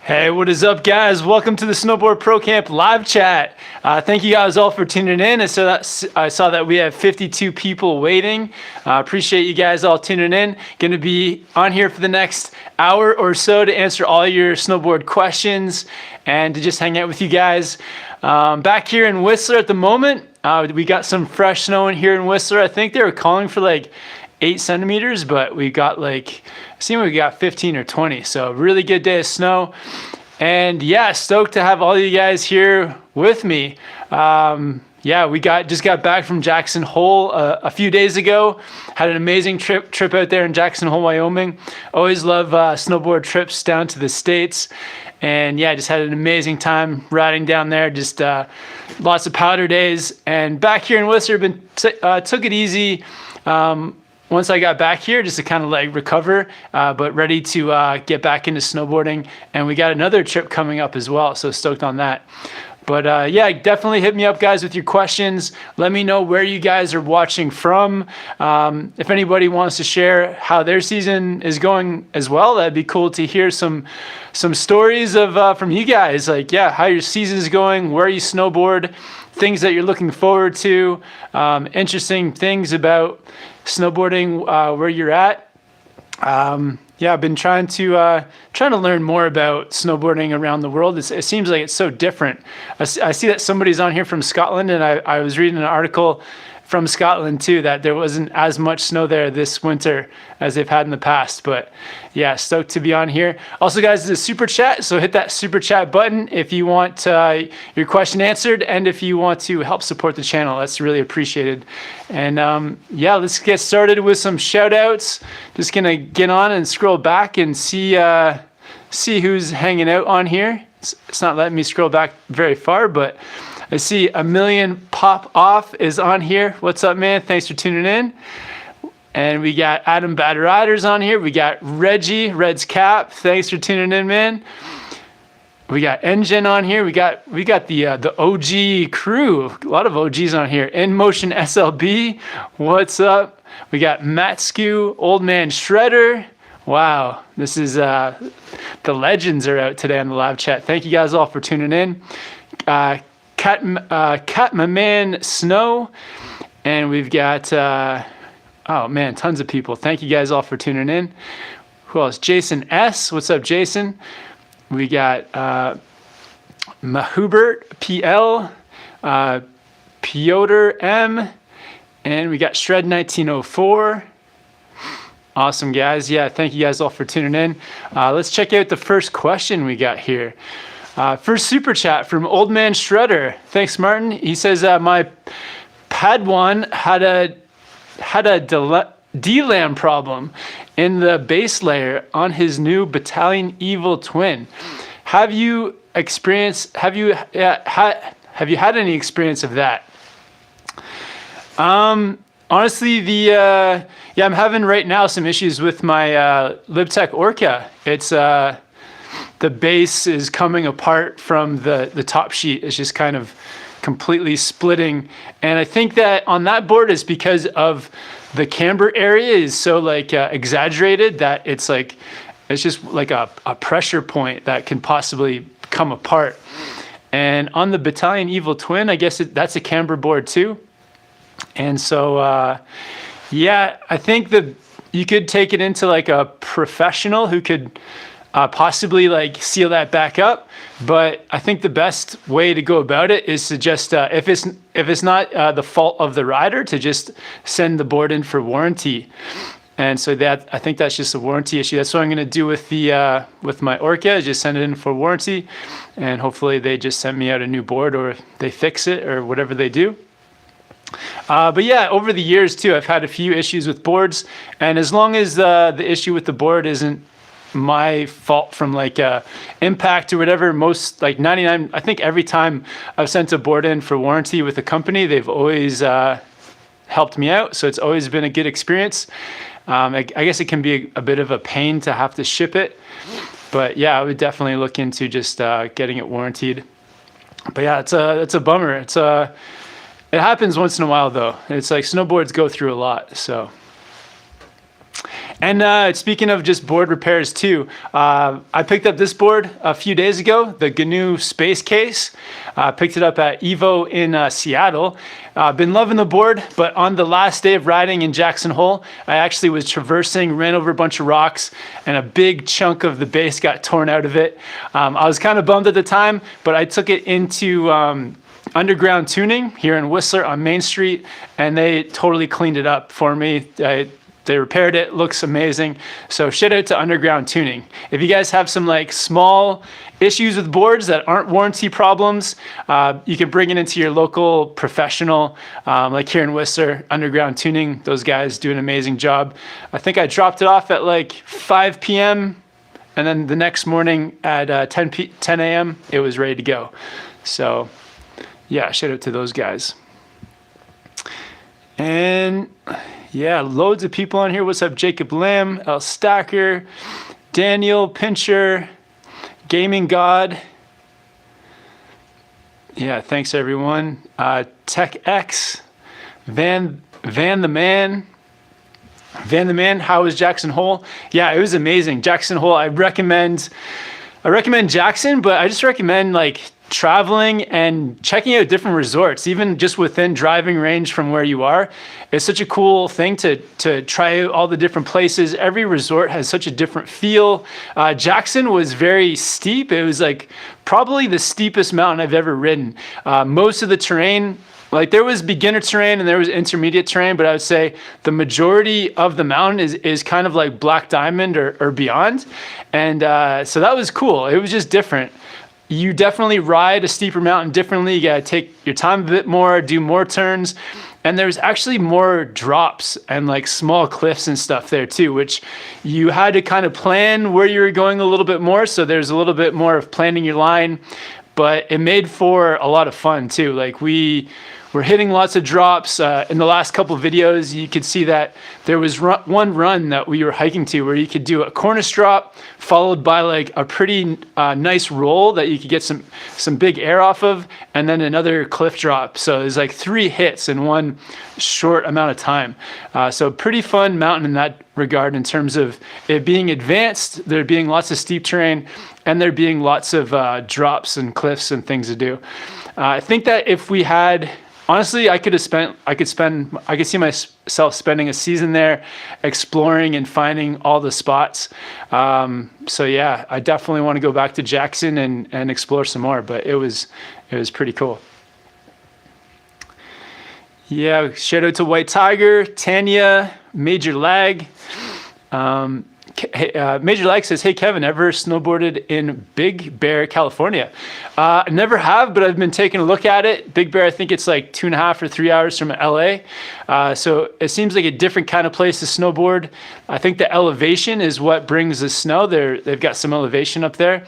Hey, what is up, guys? Welcome to the Snowboard Pro Camp live chat. Thank you guys all for tuning in. I saw that we have 52 people waiting. Appreciate you guys all tuning in. Going to be on here for the next hour or so to answer all your snowboard questions and to just hang out with you guys. Back here in Whistler at the moment, we got some fresh snow in here in Whistler. I think they were calling for like 8 centimeters, but we got like, we got 15 or 20. So really good day of snow. And yeah, stoked to have all you guys here with me. Yeah, we just got back from Jackson Hole a few days ago. Had an amazing trip out there in Jackson Hole, Wyoming. Always love snowboard trips down to the States. And yeah, just had an amazing time riding down there. Just lots of powder days. And back here in Whistler, took it easy. Once I got back here, just to kind of like recover, but ready to get back into snowboarding. And we got another trip coming up as well, so stoked on that. But yeah, definitely hit me up, guys, with your questions. Let me know where you guys are watching from. If anybody wants to share how their season is going as well, that'd be cool to hear some stories of from you guys. Like, yeah, how your season is going, where you snowboard, things that you're looking forward to, interesting things about snowboarding where you're at. Yeah, I've been trying to learn more about snowboarding around the world. It seems like it's so different. I see that somebody's on here from Scotland, and I was reading an article from Scotland too, that there wasn't as much snow there this winter as they've had in the past. But yeah, stoked to be on here. Also, guys, there's a super chat, so hit that super chat button if you want your question answered, and if you want to help support the channel. That's really appreciated. And yeah, let's get started with some shout outs. Just gonna get on and scroll back and see who's hanging out on here. It's not letting me scroll back very far, but I see A Million Pop Off is on here. What's up, man? Thanks for tuning in. And we got Adam Bad Riders on here. We got Reggie, Red's Cap. Thanks for tuning in, man. We got Engine on here. We got the OG crew. A lot of OGs on here. In Motion SLB. What's up? We got Matt Skew, Old Man Shredder. Wow, this is the legends are out today on the live chat. Thank you guys all for tuning in. Cat My Man Snow, and we've got oh man, tons of people. Thank you guys all for tuning in. Who else? Jason S. What's up, Jason? We got Mahubert PL, Piotr M, and we got Shred 1904. Awesome, guys. Yeah, thank you guys all for tuning in. Let's check out the first question we got here. First super chat from Old Man Shredder. Thanks, Martin. He says, my Padawan had a DLAM problem in the base layer on his new Battalion Evil Twin. Have you had any experience of that? Honestly, yeah, I'm having right now some issues with my LibTech Orca. It's the base is coming apart from the top sheet. It's just kind of completely splitting. And I think that on that board is because of the camber area is so like exaggerated that it's just like a pressure point that can possibly come apart. And on the Battalion Evil Twin, I guess that's a camber board too. And so, yeah, I think that you could take it into like a professional who could possibly like seal that back up. But I think the best way to go about it is to just, if it's not the fault of the rider, to just send the board in for warranty. And so I think that's just a warranty issue. That's what I'm going to do with my Orca, just send it in for warranty. And hopefully they just send me out a new board, or they fix it, or whatever they do. But yeah, over the years too, I've had a few issues with boards, and as long as the issue with the board isn't my fault from like impact or whatever, most like 99, I think every time I've sent a board in for warranty with a company, they've always helped me out. So it's always been a good experience. I guess it can be a bit of a pain to have to ship it, but yeah, I would definitely look into just getting it warranted. But yeah, it's a bummer. It happens once in a while though. It's like snowboards go through a lot, so. And speaking of just board repairs too, I picked up this board a few days ago, the GNU Space Case. Picked it up at Evo in Seattle. Been loving the board, but on the last day of riding in Jackson Hole, I actually was traversing, ran over a bunch of rocks, and a big chunk of the base got torn out of it. I was kind of bummed at the time, but I took it into Underground Tuning here in Whistler on Main Street, and they totally cleaned it up for me. They repaired it, looks amazing. So shout out to Underground Tuning. If you guys have some like small issues with boards that aren't warranty problems, you can bring it into your local professional, like here in Whistler, Underground Tuning. Those guys do an amazing job. I think I dropped it off at like 5 p.m. and then the next morning at 10 a.m. it was ready to go. So yeah, shout out to those guys. And yeah, loads of people on here. What's up, Jacob Lamb, El Stacker, Daniel Pincher, Gaming God. Yeah, thanks everyone. Tech X, Van the Man. Van the Man, how was Jackson Hole? Yeah, it was amazing. Jackson Hole, I recommend Jackson, but I just recommend like traveling and checking out different resorts, even just within driving range from where you are. It's such a cool thing to try out all the different places. Every resort has such a different feel. Jackson was very steep. It was like probably the steepest mountain I've ever ridden. Most of the terrain, like there was beginner terrain and there was intermediate terrain, but I would say the majority of the mountain is kind of like Black Diamond or beyond. And so that was cool. It was just different. You definitely ride a steeper mountain differently. You gotta take your time a bit more, do more turns. And there's actually more drops and like small cliffs and stuff there too, which you had to kind of plan where you were going a little bit more. So there's a little bit more of planning your line, but it made for a lot of fun too. Like we're hitting lots of drops. In the last couple of videos, you could see that there was one run that we were hiking to where you could do a cornice drop followed by like a pretty nice roll that you could get some big air off of, and then another cliff drop. So there's like 3 hits in one short amount of time. So pretty fun mountain in that regard in terms of it being advanced, there being lots of steep terrain, and there being lots of drops and cliffs and things to do. I think that if we had, honestly, I could see myself spending a season there exploring and finding all the spots. So yeah, I definitely want to go back to Jackson and explore some more, but it was pretty cool. Yeah, shout out to White Tiger, Tanya, Major Lag. Major Lag says, hey Kevin, ever snowboarded in Big Bear, California? Never have, but I've been taking a look at it. Big Bear, I think it's like 2.5 or 3 hours from LA. So it seems like a different kind of place to snowboard. I think the elevation is what brings the snow. They've got some elevation up there.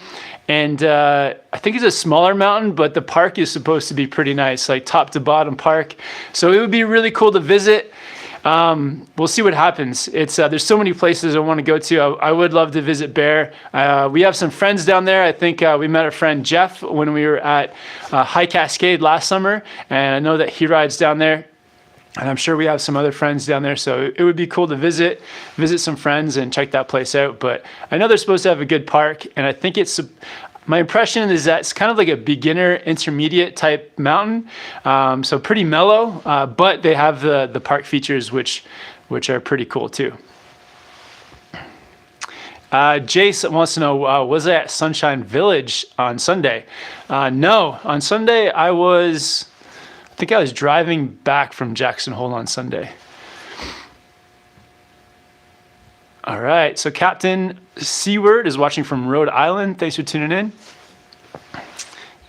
And I think it's a smaller mountain, but the park is supposed to be pretty nice, like top to bottom park. So it would be really cool to visit. We'll see what happens. There's so many places I want to go to. I would love to visit Bear. We have some friends down there. I think we met a friend, Jeff, when we were at High Cascade last summer, and I know that he rides down there. And I'm sure we have some other friends down there, so it would be cool to visit some friends and check that place out. But I know they're supposed to have a good park, and I think my impression is that it's kind of like a beginner intermediate type mountain. So pretty mellow, but they have the park features, which are pretty cool too. Jace wants to know, was I at Sunshine Village on Sunday? No, on Sunday I think I was driving back from Jackson Hole on Sunday. All right, so Captain Seaward is watching from Rhode Island. Thanks for tuning in.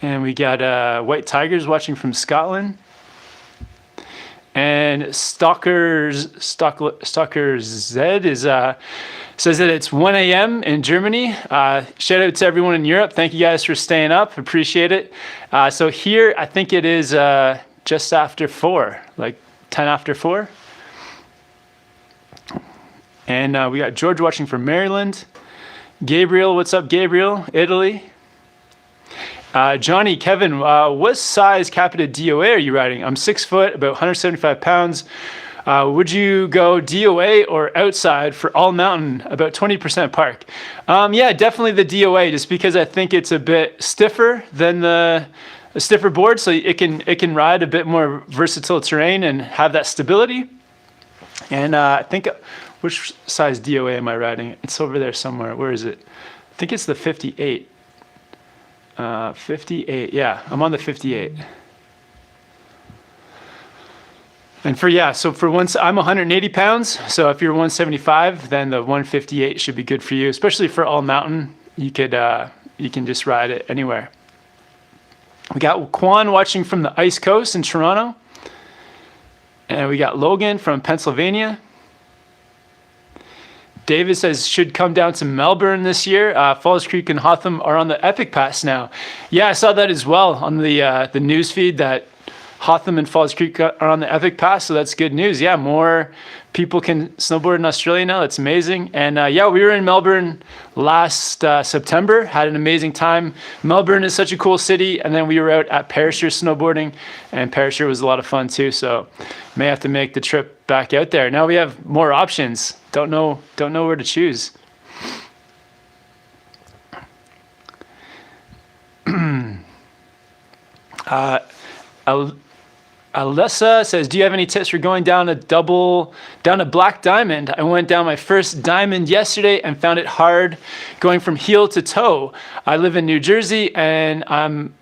And we got White Tigers watching from Scotland. And Stalker Z is says that it's 1 a.m. in Germany. Shout out to everyone in Europe. Thank you guys for staying up. Appreciate it. So here, I think it is just after 4, like 10 after 4. And we got George watching from Maryland. Gabriel, what's up, Gabriel? Italy. Johnny, Kevin, what size Capita DOA are you riding? I'm 6 foot, about 175 pounds. Would you go DOA or outside for all mountain, about 20% park? Yeah, definitely the DOA, just because I think it's a bit stiffer than a stiffer board, so it can ride a bit more versatile terrain and have that stability. And I think, which size DOA am I riding? It's over there somewhere. Where is it? I think it's the 58. 58, yeah, I'm on the 58. And for once, I'm 180 pounds. So if you're 175, then the 158 should be good for you, especially for all mountain. You can just ride it anywhere. We got Quan watching from the Ice Coast in Toronto. And we got Logan from Pennsylvania. David says should come down to Melbourne this year. Falls Creek and Hotham are on the Epic Pass now. Yeah, I saw that as well on the news feed that Hotham and Falls Creek are on the Epic Pass, so that's good news. Yeah, more people can snowboard in Australia now. That's amazing. And yeah, we were in Melbourne last September, had an amazing time. Melbourne is such a cool city. And then we were out at Perisher snowboarding, and Perisher was a lot of fun too. So may have to make the trip back out there. Now we have more options. Don't know where to choose. Alyssa says, do you have any tips for going down a black diamond? I went down my first diamond yesterday and found it hard going from heel to toe. I live in New Jersey and I'm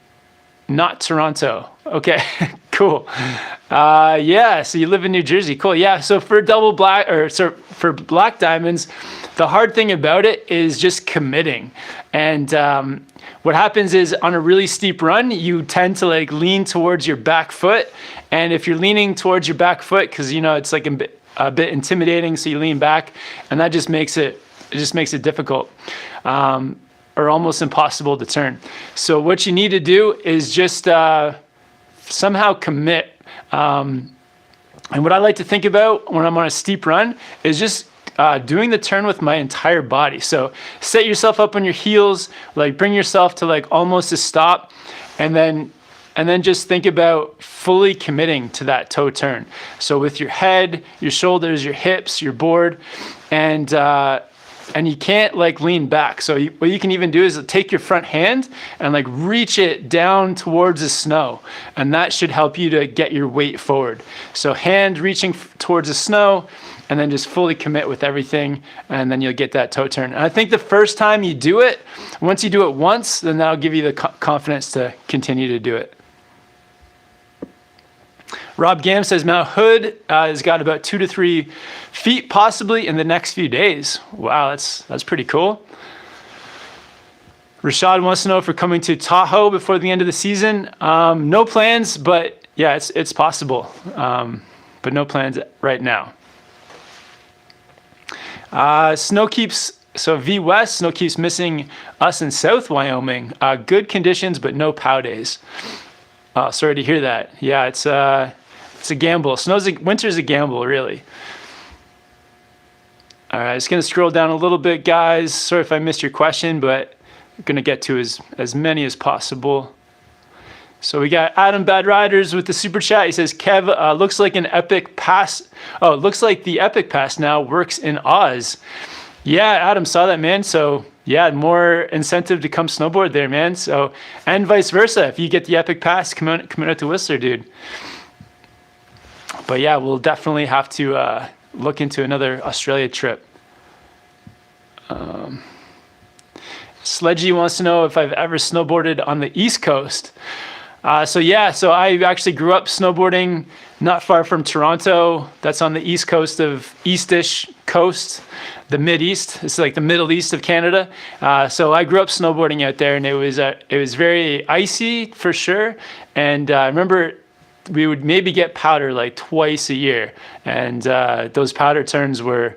not Toronto. Okay, cool. Yeah, so you live in New Jersey. Cool. Yeah, so for for black diamonds, the hard thing about it is just committing. And what happens is on a really steep run, you tend to like lean towards your back foot. And if you're leaning towards your back foot, because it's like a bit intimidating, so you lean back, and that just makes it difficult. Or almost impossible to turn. So what you need to do is just somehow commit. And what I like to think about when I'm on a steep run is just doing the turn with my entire body. So set yourself up on your heels, like bring yourself to like almost a stop, and then just think about fully committing to that toe turn. So with your head, your shoulders, your hips, your board, and you can't like lean back. So what you can even do is take your front hand and like reach it down towards the snow. And that should help you to get your weight forward. So hand reaching towards the snow, and then just fully commit with everything. And then you'll get that toe turn. And I think the first time you do it, once you do it once, then that'll give you the confidence to continue to do it. Rob Gam says Mount Hood has got about 2 to 3 feet possibly in the next few days. Wow, that's pretty cool. Rashad wants to know if we're coming to Tahoe before the end of the season. No plans, but yeah, it's possible. But no plans right now. V West, snow keeps missing us in South Wyoming. Good conditions, but no POW days. Sorry to hear that. Yeah, it's a gamble. Winter's a gamble, really. All right, just gonna scroll down a little bit, guys. Sorry if I missed your question, but I'm gonna get to as many as possible. So we got Adam Bad Riders with the super chat. He says, Kev, looks like an Epic Pass. Oh, looks like the Epic Pass now works in Oz. Yeah, Adam saw that, man. So yeah, more incentive to come snowboard there, man. So, and vice versa. If you get the Epic Pass, come out to Whistler, dude. But yeah, we'll definitely have to look into another Australia trip. Sledgy wants to know if I've ever snowboarded on the East Coast. So I actually grew up snowboarding not far from Toronto. That's on the east coast of Eastish coast, the Mid-East. It's like the Middle East of Canada. So I grew up snowboarding out there, and it was very icy for sure. And I remember we would maybe get powder like twice a year, and those powder turns were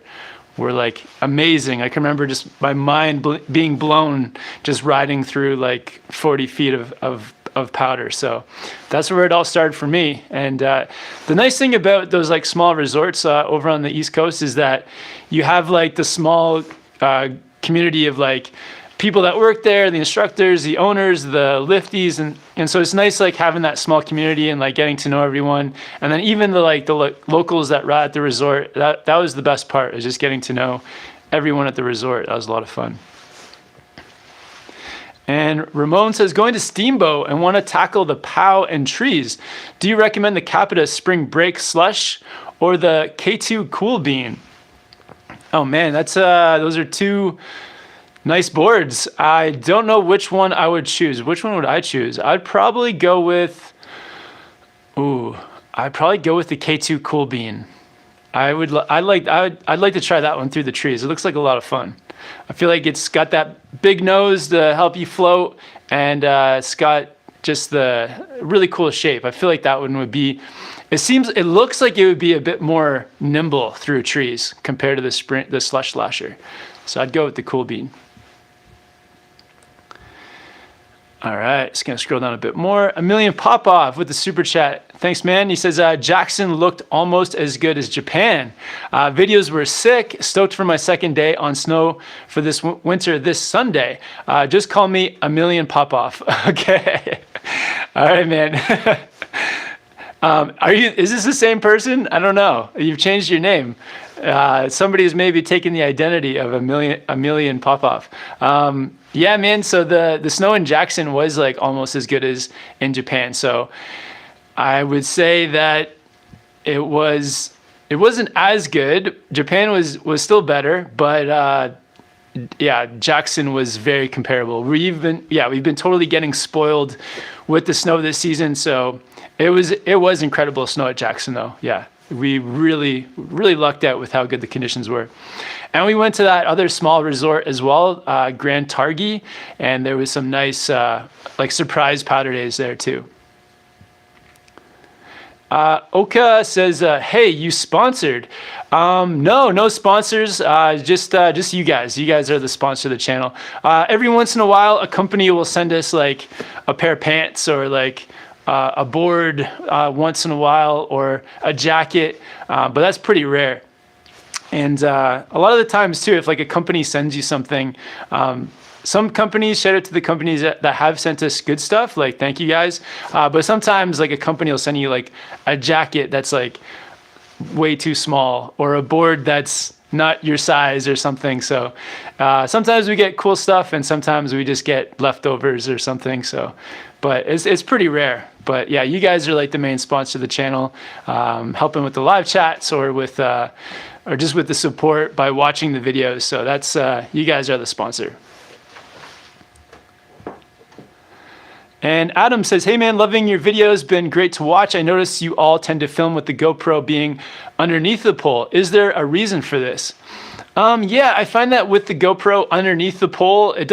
like amazing. I can remember just my mind being blown just riding through like 40 feet of powder. So that's where it all started for me. And the nice thing about those like small resorts over on the East Coast is that you have like the small community of like people that work there, the instructors, the owners, the lifties, and so it's nice like having that small community and like getting to know everyone. And then even the locals that ride at the resort, that was the best part, is just getting to know everyone at the resort. That was a lot of fun. And Ramon says, going to Steamboat and want to tackle the POW and trees. Do you recommend the Capita Spring Break Slush or the K2 Cool Bean? Oh man, that's those are two nice boards. I don't know which one I would choose. Which one would I choose? I'd probably go with the K2 Cool Bean. I'd like to try that one through the trees. It looks like a lot of fun. I feel like it's got that big nose to help you float, and it's got just the really cool shape. I feel like that one would be, it looks like it would be a bit more nimble through trees compared to the Slush Slasher. So I'd go with the Cool Bean. All right, just gonna scroll down a bit more. A Million Popoff with the super chat. Thanks, man. He says, Jackson looked almost as good as Japan. Videos were sick. Stoked for my second day on snow for this winter this Sunday. Just call me A Million Popoff. Okay. All right, man. Is this the same person? I don't know. You've changed your name. Somebody's maybe taken the identity of a million Popoff. Yeah, man. So the snow in Jackson was like almost as good as in Japan. So I would say that it wasn't as good. Japan was still better, but yeah, Jackson was very comparable. We've been totally getting spoiled with the snow this season. So it was incredible snow at Jackson though. Yeah. We really lucked out with how good the conditions were. And we went to that other small resort as well, Grand Targhee, and there was some nice surprise powder days there too. Oka says, hey, you sponsored. No sponsors, just you guys. You guys are the sponsor of the channel. Every once in a while, a company will send us like a pair of pants or like a board once in a while, or a jacket, but that's pretty rare. And a lot of the times too, if like a company sends you something, some companies, shout out to the companies that have sent us good stuff, like thank you guys, but sometimes like a company will send you like a jacket that's like way too small, or a board that's not your size or something. So sometimes we get cool stuff, and sometimes we just get leftovers or something. So, but it's pretty rare. But yeah, you guys are like the main sponsor of the channel, helping with the live chats or with or just with the support by watching the videos. So that's you guys are the sponsor. And Adam says, hey man, loving your videos, been great to watch. I notice you all tend to film with the GoPro being underneath the pole. Is there a reason for this? Yeah, I find that with the GoPro underneath the pole, it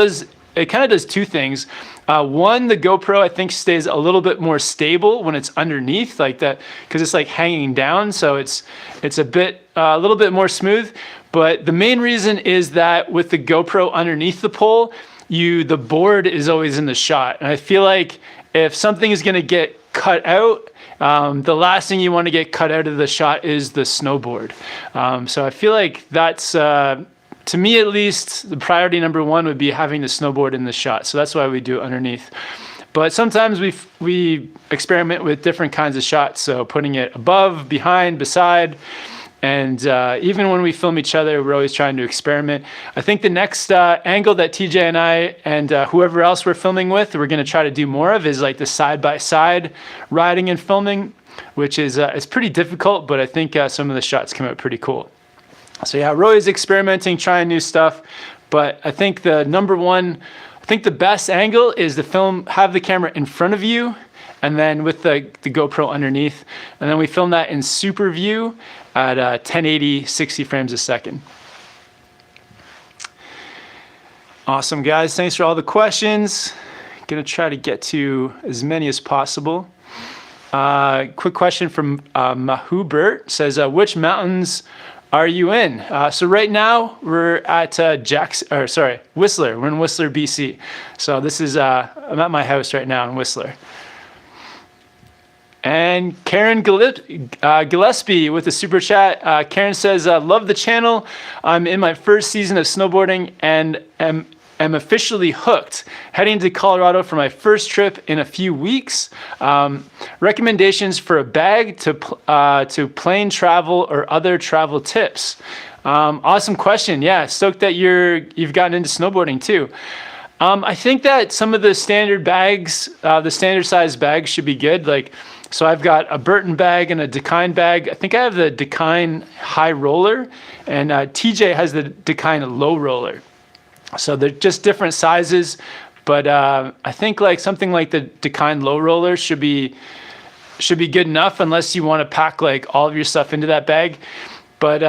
kind of does two things. One, the GoPro I think stays a little bit more stable when it's underneath like that, because it's like hanging down, so it's a little bit more smooth. But the main reason is that with the GoPro underneath the pole, the board is always in the shot. And I feel like if something is going to get cut out, the last thing you want to get cut out of the shot is the snowboard. So I feel like that's, to me at least, the priority number one would be having the snowboard in the shot. So that's why we do it underneath. But sometimes we experiment with different kinds of shots. So putting it above, behind, beside. And even when we film each other, we're always trying to experiment. I think the next angle that TJ and I and whoever else we're filming with, we're going to try to do more of is like the side-by-side riding and filming, which is it's pretty difficult, but I think some of the shots come out pretty cool. So yeah, we're always experimenting, trying new stuff. But I think the best angle is to have the camera in front of you, and then with the GoPro underneath. And then we film that in super view at 1080, 60 frames a second. Awesome, guys. Thanks for all the questions. Gonna try to get to as many as possible. Quick question from Mahubert. Says, which mountains are you in? So right now we're at Whistler. We're in Whistler, BC. So this is, I'm at my house right now in Whistler. And Karen Gillespie with the super chat. Karen says, love the channel. I'm in my first season of snowboarding and am am officially hooked. Heading to Colorado for my first trip in a few weeks. Recommendations for a bag to plane travel or other travel tips. Awesome question. Yeah, stoked that you've gotten into snowboarding too. I think that some of the standard bags, the standard size bags should be good. Like, so I've got a Burton bag and a Dakine bag. I think I have the Dakine high roller, and TJ has the Dakine low roller. So they're just different sizes, but I think like something like the Dakine low roller should be good enough, unless you want to pack like all of your stuff into that bag. But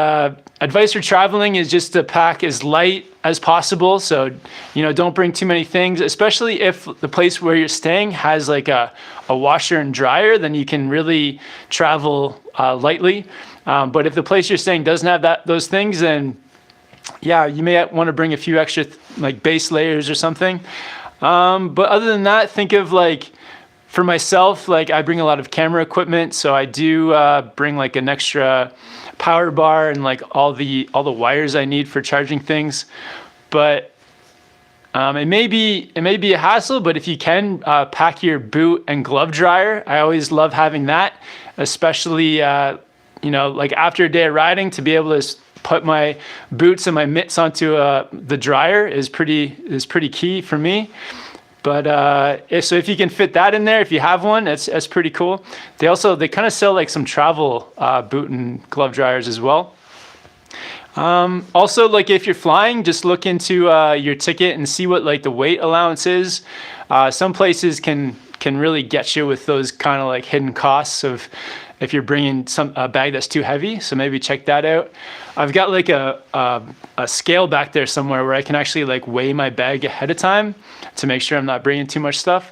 advice for traveling is just to pack as light as possible. So, don't bring too many things, especially if the place where you're staying has like a washer and dryer, then you can really travel lightly. But if the place you're staying doesn't have those things, then yeah, you may want to bring a few extra like base layers or something. But other than that, think of like, for myself, like I bring a lot of camera equipment. So I do bring like an extra power bar and like all the wires I need for charging things. But it may be a hassle, but if you can pack your boot and glove dryer, I always love having that, especially like after a day of riding, to be able to put my boots and my mitts onto the dryer is pretty key for me. But so if you can fit that in there, if you have one, that's pretty cool. They kind of sell like some travel boot and glove dryers as well. Also, like if you're flying, just look into your ticket and see what like the weight allowance is. Some places can really get you with those kind of like hidden costs of if you're bringing a bag that's too heavy. So maybe check that out. I've got like a scale back there somewhere where I can actually like weigh my bag ahead of time to make sure I'm not bringing too much stuff.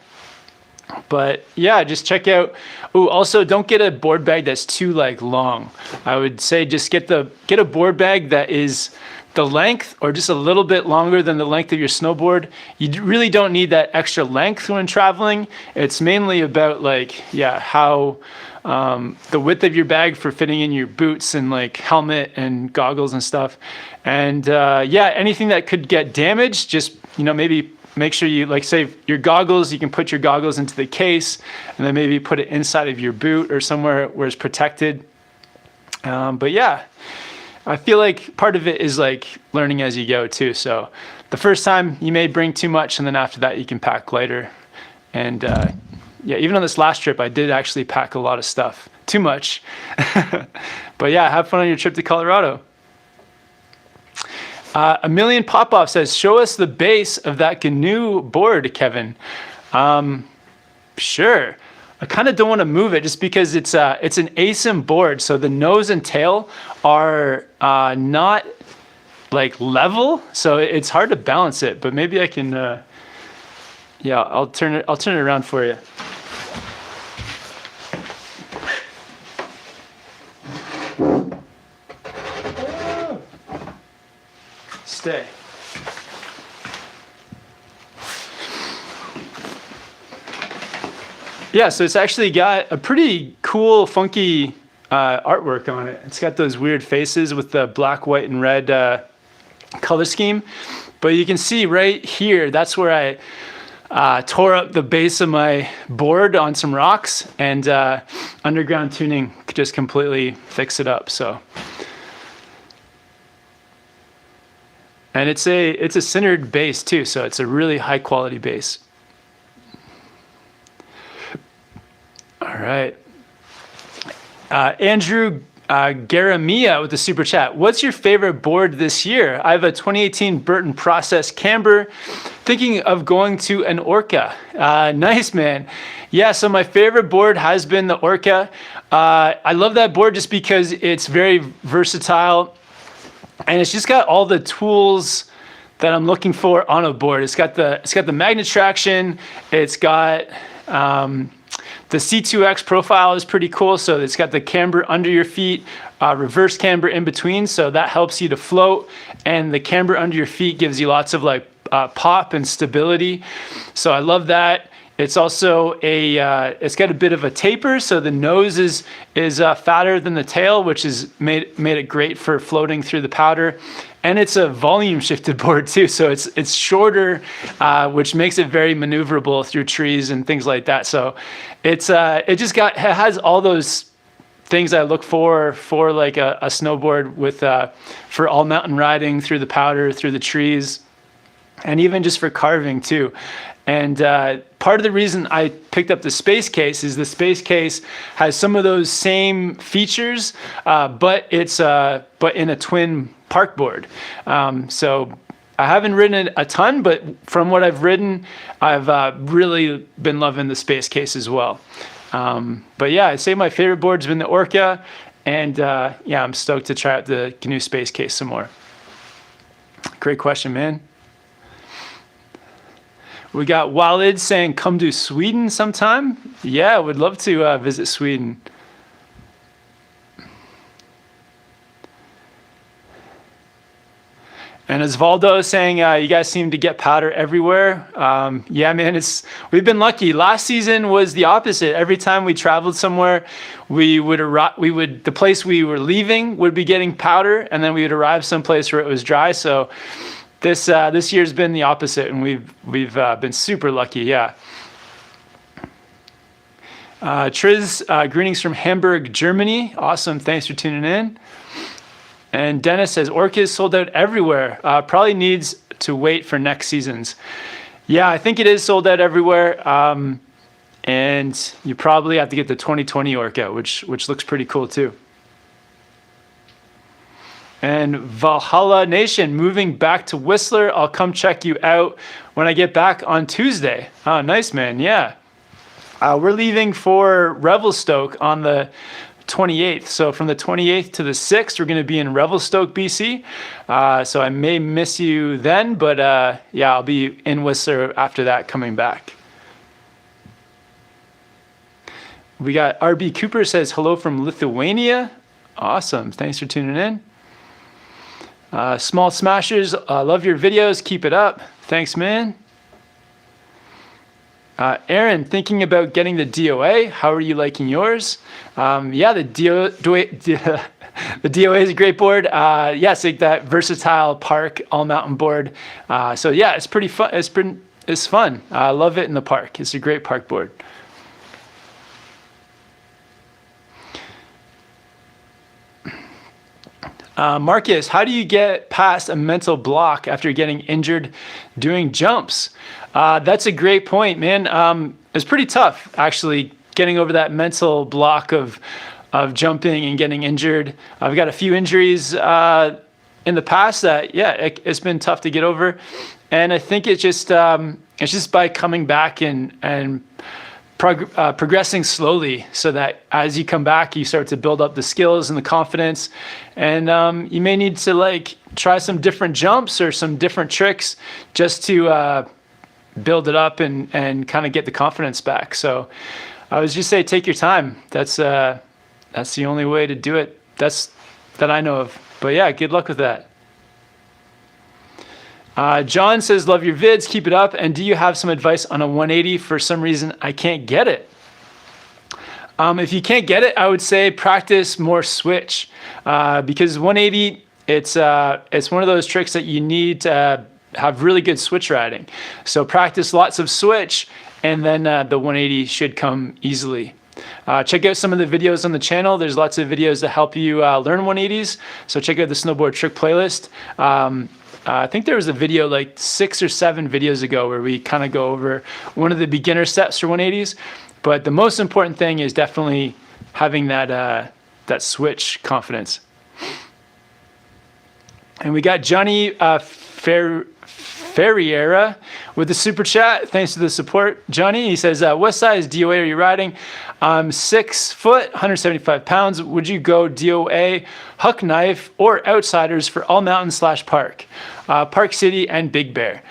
But yeah, just check out. Oh, also don't get a board bag that's too like long. I would say just get a board bag that is the length or just a little bit longer than the length of your snowboard. You really don't need that extra length when traveling. It's mainly about like, yeah, how the width of your bag for fitting in your boots and like helmet and goggles and stuff. And yeah, anything that could get damaged, just, maybe make sure you like say your goggles, you can put your goggles into the case and then maybe put it inside of your boot or somewhere where it's protected. But yeah, I feel like part of it is like learning as you go too. So the first time you may bring too much, and then after that you can pack lighter. And yeah, even on this last trip, I did actually pack a lot of stuff, too much. But yeah, have fun on your trip to Colorado. A Million Pop-Off says, show us the base of that GNU board, Kevin. Sure. I kind of don't want to move it just because it's an ASIM board. So the nose and tail are not like level. So it's hard to balance it, but maybe I can, yeah, I'll turn it around for you. Stay. Yeah, so it's actually got a pretty cool, funky artwork on it. It's got those weird faces with the black, white, and red color scheme. But you can see right here, that's where I tore up the base of my board on some rocks, and underground tuning just completely fixed it up. So. And it's a centered base too, so it's a really high quality base. All right. Andrew Garamia with the super chat. What's your favorite board this year? I have a 2018 Burton Process Camber, thinking of going to an Orca. Nice, man. Yeah, so my favorite board has been the Orca. I love that board just because it's very versatile. And it's just got all the tools that I'm looking for on a board. It's got the magnet traction. It's got the C2X profile is pretty cool. So it's got the camber under your feet, reverse camber in between. So that helps you to float. And the camber under your feet gives you lots of like pop and stability. So I love that. It's also it's got a bit of a taper, so the nose is fatter than the tail, which is made it great for floating through the powder. and it's a volume shifted board too. So it's shorter, which makes it very maneuverable through trees and things like that. So it has all those things I look for like a snowboard with for all mountain riding, through the powder, through the trees, and even just for carving too. And part of the reason I picked up the Space Case is the Space Case has some of those same features, but it's but in a twin park board. So I haven't ridden it a ton, but from what I've ridden, I've really been loving the Space Case as well. But yeah, I'd say my favorite board's been the Orca, and yeah, I'm stoked to try out the GNU Space Case some more. Great question, man. We got Walid saying, come to Sweden sometime. Yeah, would love to visit Sweden. And Osvaldo saying, you guys seem to get powder everywhere. Yeah, man, we've been lucky. Last season was the opposite. Every time we traveled somewhere, the place we were leaving would be getting powder, and then we would arrive someplace where it was dry. So this year's been the opposite, and we've been super lucky. Yeah. Triz, greetings from Hamburg, Germany. Awesome. Thanks for tuning in. And Dennis says, Orca is sold out everywhere. Probably needs to wait for next seasons. Yeah, I think it is sold out everywhere. And you probably have to get the 2020 Orca, which looks pretty cool too. And Valhalla Nation, moving back to Whistler. I'll come check you out when I get back on Tuesday. Oh, nice, man. Yeah. We're leaving for Revelstoke on the 28th. So from the 28th to the 6th, we're going to be in Revelstoke, BC. So I may miss you then, but yeah, I'll be in Whistler after that, coming back. We got RB Cooper says, hello from Lithuania. Awesome. Thanks for tuning in. Small Smashers, love your videos. Keep it up. Thanks, man. Aaron, thinking about getting the DOA. How are you liking yours? Yeah, the DOA is a great board. Yeah, it's like that versatile park all mountain board. So yeah, it's pretty fun. It's fun. I love it in the park. It's a great park board. Marcus, how do you get past a mental block after getting injured doing jumps? That's a great point, man. It's pretty tough, actually, getting over that mental block of jumping and getting injured. I've got a few injuries in the past that, yeah, it's been tough to get over. And I think it's just by coming back and progressing slowly, so that as you come back, you start to build up the skills and the confidence. And you may need to like try some different jumps or some different tricks just to build it up and kind of get the confidence back. So I would just say, take your time. That's the only way to do it. That I know of. But yeah, good luck with that. John says, love your vids, keep it up. And do you have some advice on a 180? For some reason, I can't get it. If you can't get it, I would say practice more switch, because 180, it's one of those tricks that you need to have really good switch riding. So practice lots of switch, and then the 180 should come easily. Check out some of the videos on the channel. There's lots of videos to help you learn 180s. So check out the Snowboard Trick playlist. I think there was a video like 6 or 7 videos ago where we kind of go over one of the beginner steps for 180s. But the most important thing is definitely having that switch confidence. And we got Johnny Ferriera with the super chat. Thanks for the support, Johnny. He says, what size DOA are you riding? I'm 6 foot, 175 pounds. Would you go DOA, Huck Knife, or Outsiders for all mountain / park, Park City and Big Bear?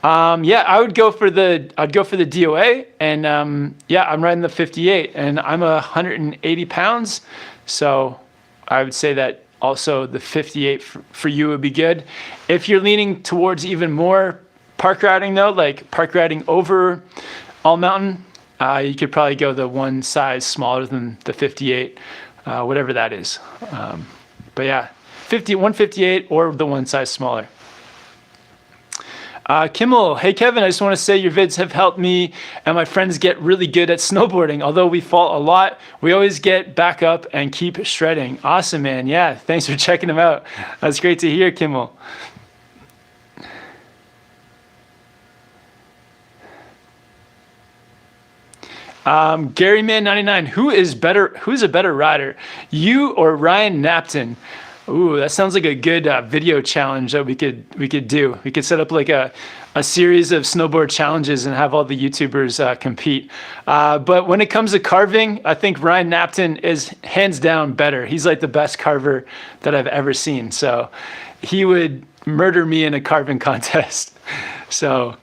Yeah, I'd go for the DOA, and yeah, I'm riding the 58, and I'm 180 pounds, so I would say that also the 58 for you would be good. If you're leaning towards even more park riding though, like park riding over all mountain, you could probably go the one size smaller than the 58, whatever that is. But yeah, 158 or the one size smaller. Kimmel, hey Kevin, I just want to say your vids have helped me and my friends get really good at snowboarding. Although we fall a lot, we always get back up and keep shredding. Awesome, man. Yeah, thanks for checking them out. That's great to hear, Kimmel. Garyman99, who's a better rider, you or Ryan Napton? Ooh, that sounds like a good video challenge that we could do. We could set up like a series of snowboard challenges and have all the YouTubers compete. But when it comes to carving, I think Ryan Napton is hands down better. He's like the best carver that I've ever seen. So he would murder me in a carving contest. So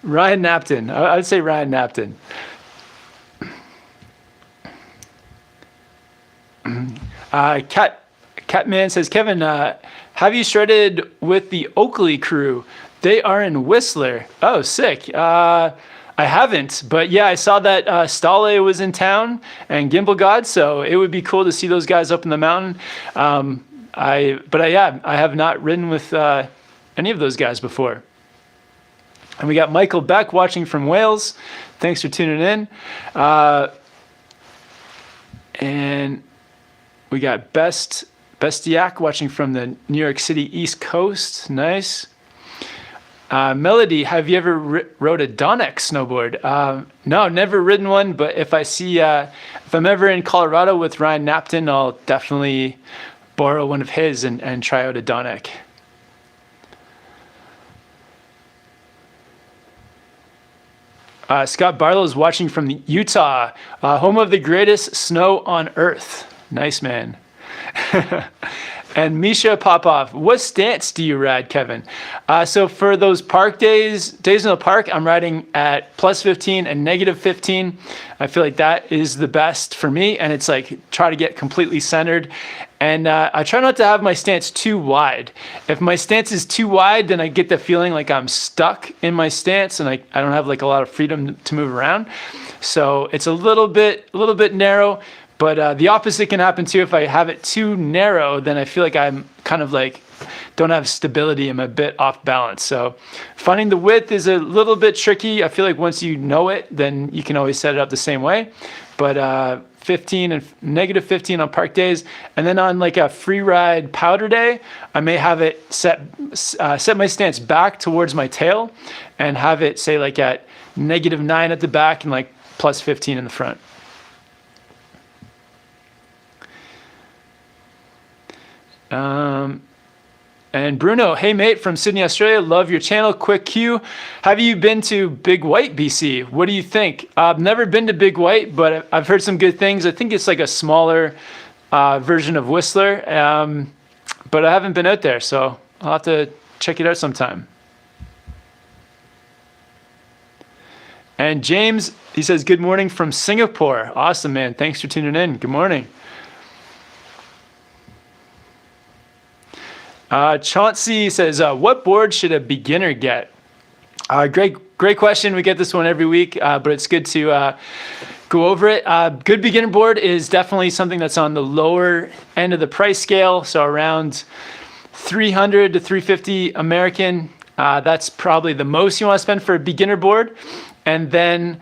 Ryan Napton, I'd say Ryan Napton. Catman says, Kevin, have you shredded with the Oakley crew? They are in Whistler. Oh, sick. I haven't, but yeah, I saw that Stale was in town and Gimbal God, so it would be cool to see those guys up in the mountain. I have not ridden with any of those guys before. And we got Michael Beck watching from Wales. Thanks for tuning in. And we got Bestiak watching from the New York City East Coast. Nice. Melody, have you ever rode a Donex snowboard? No, never ridden one, but if if I'm ever in Colorado with Ryan Napton, I'll definitely borrow one of his and try out a Donex. Scott Barlow is watching from Utah, home of the greatest snow on earth. Nice, man. And Misha Popov, what stance do you ride, Kevin? So for those park days in the park, I'm riding at +15 and -15. I feel like that is the best for me, and it's like try to get completely centered. And I try not to have my stance too wide. If my stance is too wide, then I get the feeling like I'm stuck in my stance and I don't have like a lot of freedom to move around. So it's a little bit narrow. But the opposite can happen too. If I have it too narrow, then I feel like I'm kind of like don't have stability. I'm a bit off balance. So finding the width is a little bit tricky. I feel like once you know it, then you can always set it up the same way. But 15 and -15 on park days. And then on like a free ride powder day, I may have it set my stance back towards my tail and have it say like at -9 at the back and like +15 in the front. And Bruno, hey mate from Sydney, Australia, love your channel. Quick Q, have you been to Big White, BC? What do you think? I've never been to Big White, but I've heard some good things. I think it's like a smaller version of Whistler, but I haven't been out there, so I'll have to check it out sometime. And James, he says, good morning from Singapore. Awesome, man. Thanks for tuning in. Good morning. Chauncey says, what board should a beginner get? Great question. We get this one every week, but it's good to go over it. Good beginner board is definitely something that's on the lower end of the price scale, so around 300 to 350 American. That's probably the most you want to spend for a beginner board. And then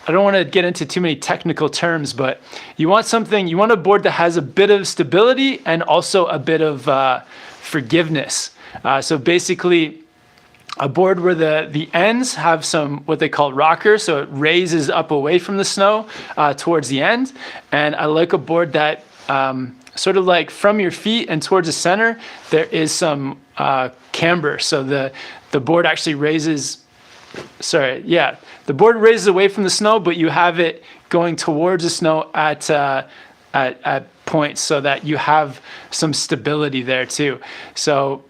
I don't want to get into too many technical terms, but you want a board that has a bit of stability and also a bit of forgiveness. So basically a board where the ends have some, what they call rockers. So it raises up away from the snow towards the end. And I like a board that sort of like from your feet and towards the center, there is some camber. So the board actually raises, the board raises away from the snow, but you have it going towards the snow at points so that you have some stability there too. So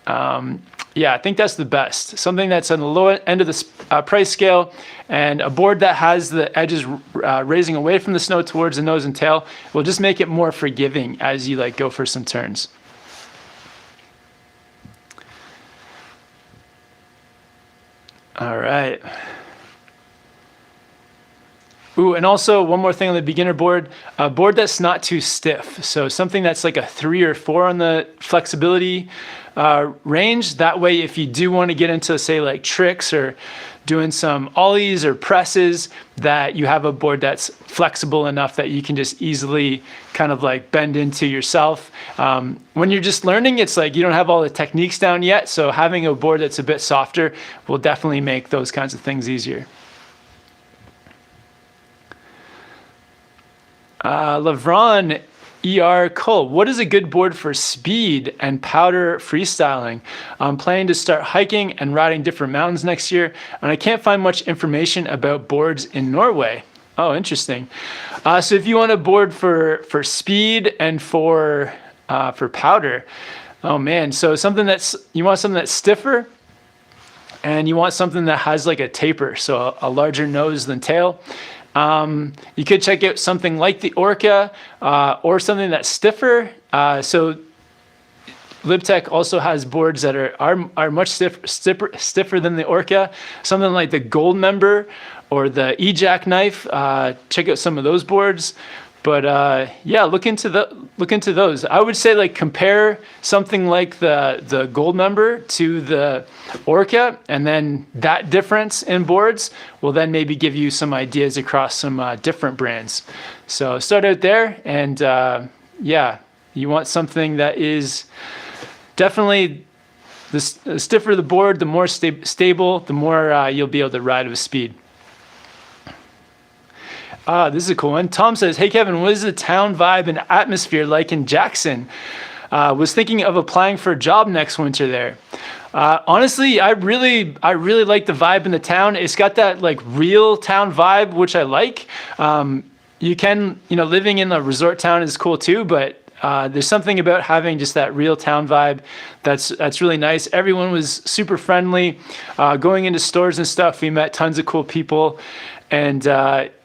I think that's the best. Something that's on the low end of the price scale, and a board that has the edges raising away from the snow towards the nose and tail will just make it more forgiving as you like go for some turns. All right. Ooh, and also one more thing on the beginner board, a board that's not too stiff. So something that's like a 3 or 4 on the flexibility range. That way, if you do want to get into, say, like tricks or doing some ollies or presses, that you have a board that's flexible enough that you can just easily kind of like bend into yourself. When you're just learning, it's like you don't have all the techniques down yet. So having a board that's a bit softer will definitely make those kinds of things easier. Lavron ER Cole, what is a good board for speed and powder freestyling? I'm planning to start hiking and riding different mountains next year, and I can't find much information about boards in Norway. Oh, interesting. So if you want a board for speed and for powder, oh man, so you want something that's stiffer, and you want something that has like a taper, so a larger nose than tail. You could check out something like the Orca or something that's stiffer. So LibTech also has boards that are much stiffer than the Orca. Something like the Gold Member or the E-Jack knife. Check out some of those boards. But yeah, look into those. I would say like compare something like the Gold Member to the Orca, and then that difference in boards will then maybe give you some ideas across some different brands. So start out there, and yeah, you want something that is definitely the stiffer the board, the more stable, the more you'll be able to ride with speed. This is a cool one. Tom says, hey, Kevin, what is the town vibe and atmosphere like in Jackson? Was thinking of applying for a job next winter there. Honestly, I really like the vibe in the town. It's got that like real town vibe, which I like. Living in a resort town is cool too, but there's something about having just that real town vibe that's really nice. Everyone was super friendly. Going into stores and stuff, we met tons of cool people, and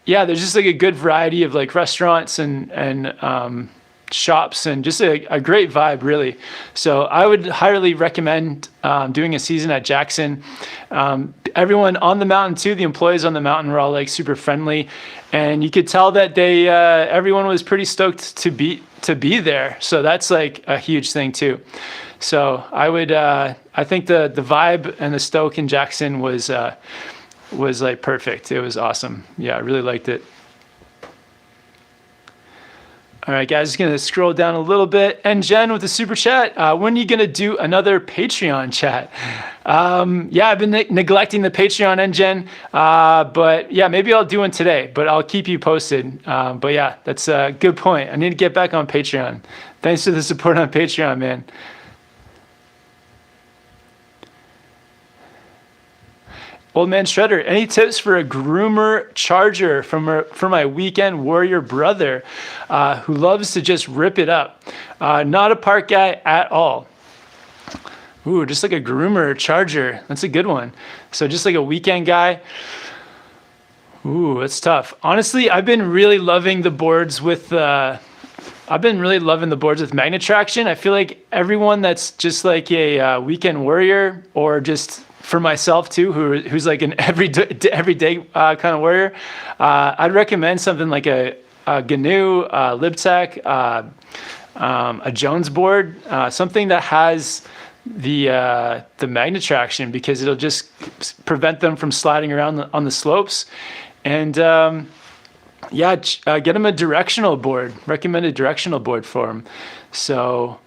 yeah, there's just like a good variety of like restaurants and shops, and just a great vibe, really. So I would highly recommend doing a season at Jackson. Everyone on the mountain too, the employees on the mountain were all like super friendly, and you could tell that everyone was pretty stoked to be there. So that's like a huge thing too. So I think the vibe and the stoke in Jackson was like perfect. It was awesome. Yeah, I really liked it. All right, guys, just gonna scroll down a little bit. And Jen with the super chat, when are you gonna do another Patreon chat? Yeah, I've been neglecting the Patreon, and Jen, but yeah, maybe I'll do one today, but I'll keep you posted. But yeah, that's a good point. I need to get back on Patreon. Thanks for the support on Patreon, man. Old Man Shredder, any tips for a groomer charger for my weekend warrior brother who loves to just rip it up? Not a park guy at all. Ooh, just like a groomer charger. That's a good one. So just like a weekend guy. Ooh, that's tough. Honestly, I've been really loving the boards with magnet traction. I feel like everyone that's just like a weekend warrior, or just for myself too, who's like an everyday kind of warrior, I'd recommend something like a GNU, LibTech, a Jones board, something that has the magnet traction, because it'll just prevent them from sliding around on the slopes. And yeah, get them a directional board. Recommend a directional board for them. So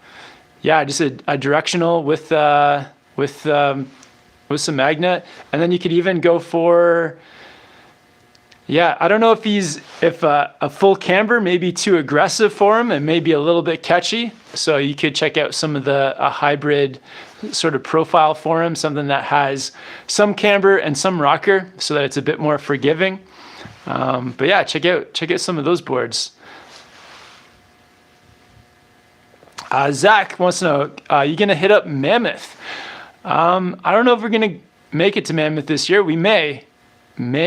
yeah, just a directional with some magnet, and then you could even go for, yeah, I don't know if a full camber may be too aggressive for him and maybe a little bit catchy. So you could check out some of a hybrid sort of profile for him, something that has some camber and some rocker, so that it's a bit more forgiving. But yeah, check out some of those boards. Zach wants to know, you gonna hit up Mammoth? I don't know if we're gonna make it to Mammoth this year. We may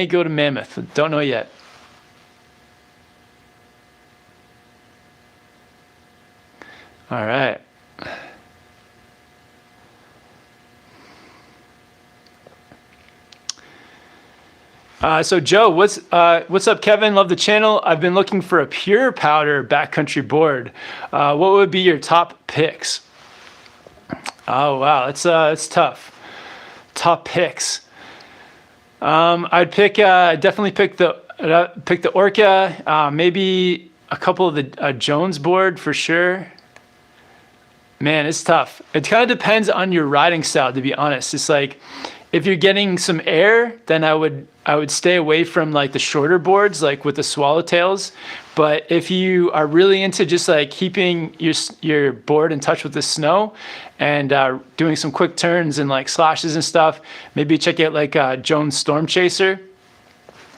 go to Mammoth. Don't know yet. All right. So Joe, what's up, Kevin? Love the channel. I've been looking for a pure powder backcountry board. What would be your top picks? Oh wow, it's tough. Top picks. I'd definitely pick the Orca. Maybe a couple of the Jones board for sure. Man, it's tough. It kind of depends on your riding style, to be honest. It's like if you're getting some air, then I would stay away from like the shorter boards, like with the swallowtails. But if you are really into just like keeping your board in touch with the snow and doing some quick turns and like slashes and stuff, maybe check out like Jones Storm Chaser.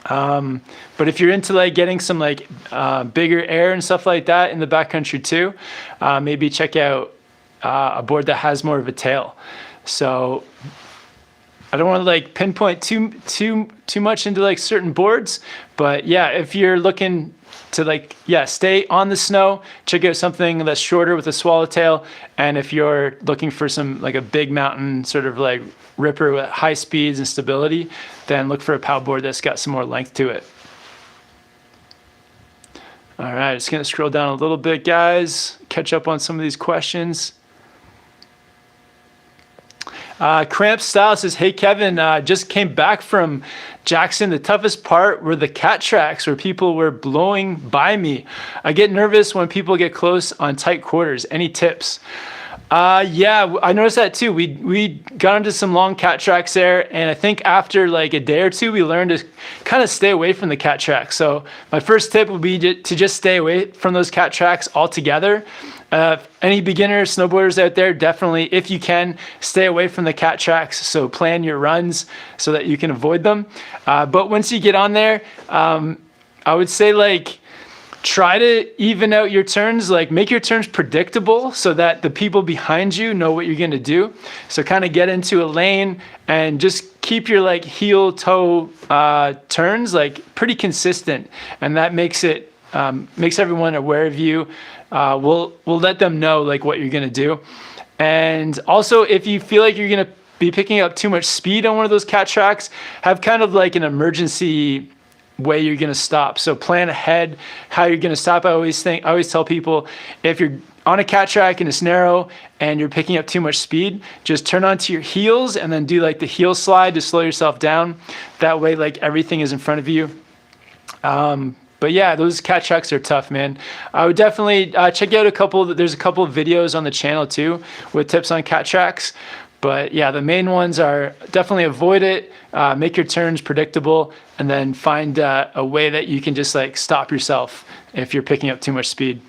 But if you're into like getting some like bigger air and stuff like that in the backcountry too, maybe check out a board that has more of a tail. So I don't want to like pinpoint too much into like certain boards, but yeah, if you're looking to like, stay on the snow, check out something that's shorter with a swallowtail. And if you're looking for some like a big mountain sort of like ripper with high speeds and stability, then look for a POW board that's got some more length to it. All right, just gonna scroll down a little bit, guys, catch up on some of these questions. Cramp Style says, hey Kevin, just came back from Jackson. The toughest part were the cat tracks where people were blowing by me. I get nervous when people get close on tight quarters. Any tips? Yeah, I noticed that too. We got into some long cat tracks there, and I think after like a day or two, we learned to kind of stay away from the cat tracks. So my first tip would be to just stay away from those cat tracks altogether. Any beginner snowboarders out there, definitely, if you can, stay away from the cat tracks. So plan your runs so that you can avoid them. But once you get on there, I would say like, try to even out your turns, like make your turns predictable so that the people behind you know what you're going to do. So kind of get into a lane and just keep your like heel toe turns like pretty consistent. And that makes it, makes everyone aware of you. We'll let them know like what you're going to do. And also if you feel like you're going to be picking up too much speed on one of those cat tracks, have kind of like an emergency way you're going to stop. So plan ahead how you're going to stop. I always tell people, if you're on a cat track and it's narrow and you're picking up too much speed, just turn onto your heels and then do like the heel slide to slow yourself down. That way, like everything is in front of you. But yeah, those cat tracks are tough, man. I would definitely check out there's a couple of videos on the channel too with tips on cat tracks. But yeah, the main ones are definitely avoid it, make your turns predictable, and then find a way that you can just like stop yourself if you're picking up too much speed.